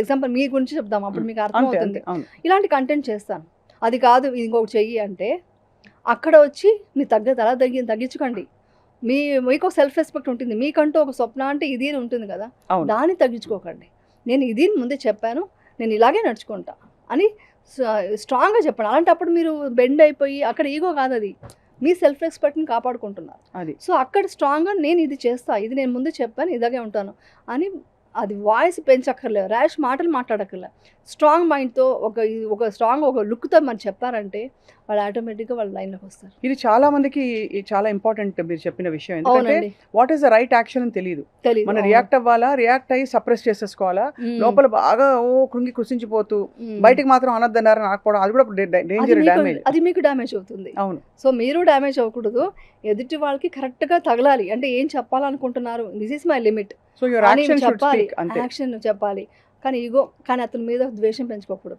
Example మీ గురించి చెప్దాం, అప్పుడు మీకు అంతే అర్థమవుతుంది. అవును. ఇలాంటి కంటెంట్ చేస్తాను. అది కాదు ఇంకొకటి చెయ్యి అంటే, అక్కడ వచ్చి మీ అలా తగ్గించుకోండి. మీకు ఒక సెల్ఫ్ రెస్పెక్ట్ ఉంటుంది. మీకంటూ ఒక స్వప్న అంటే ఇది అని ఉంటుంది కదా, అవును. దాన్ని తగ్గించుకోకండి. నేను ఇది ముందే చెప్పాను, నేను ఇలాగే నడుచుకుంటా అని స్ట్రాంగ్గా చెప్పండి. అలాంటప్పుడు మీరు బెండ్ అయిపోయి అక్కడ ఈగో కాదు, అది మీ సెల్ఫ్ రెస్పెక్ట్ని కాపాడుకుంటున్నారు. అది సో అక్కడ స్ట్రాంగ్గా నేను ఇది చేస్తా, ఇది నేను ముందు చెప్పాను, ఇలాగే ఉంటాను అని అది వాయిస్ పెంచక్కర్లేదు, ర్యాష్ మాటలు మాట్లాడక్కర్లేదు. స్ట్రాంగ్ మైండ్తో ఒక స్ట్రాంగ్ ఒక లుక్తో మనం చెప్పారంటే వాళ్ళు ఆటోమేటిక్గా వాళ్ళ లైన్లోకి వస్తారు. ఇది చాలా మందికి చాలా ఇంపార్టెంట్ మీరు చెప్పిన విషయం. ఎందుకంటే అవునండి, what is the right action అని తెలియదు. తెలియదు. మనం రియాక్ట్ అవ్వాలా, రియాక్ట్ అయ్యి సప్రెస్ చేసేసుకోవాలా, లోపల బాగా కృషించిపోతూ బయటికి మాత్రం అనొద్దన్నారు ఆకపోవడం, అది కూడా డేంజర్, డ్యామేజ్. అది మీకు డ్యామేజ్ అవుతుంది. అవును. సో మీరు డ్యామేజ్ అవ్వకూడదు, ఎదుటి వాళ్ళకి కరెక్ట్గా తగలాలి. అంటే ఏం చెప్పాలనుకుంటున్నారు, this is my limit so your action should చెప్పాలి, స్పీక్ అంతే. యాక్షన్ చెప్పాలి. కానీ అతని మీద ద్వేషం పెంచుకోకూడదు.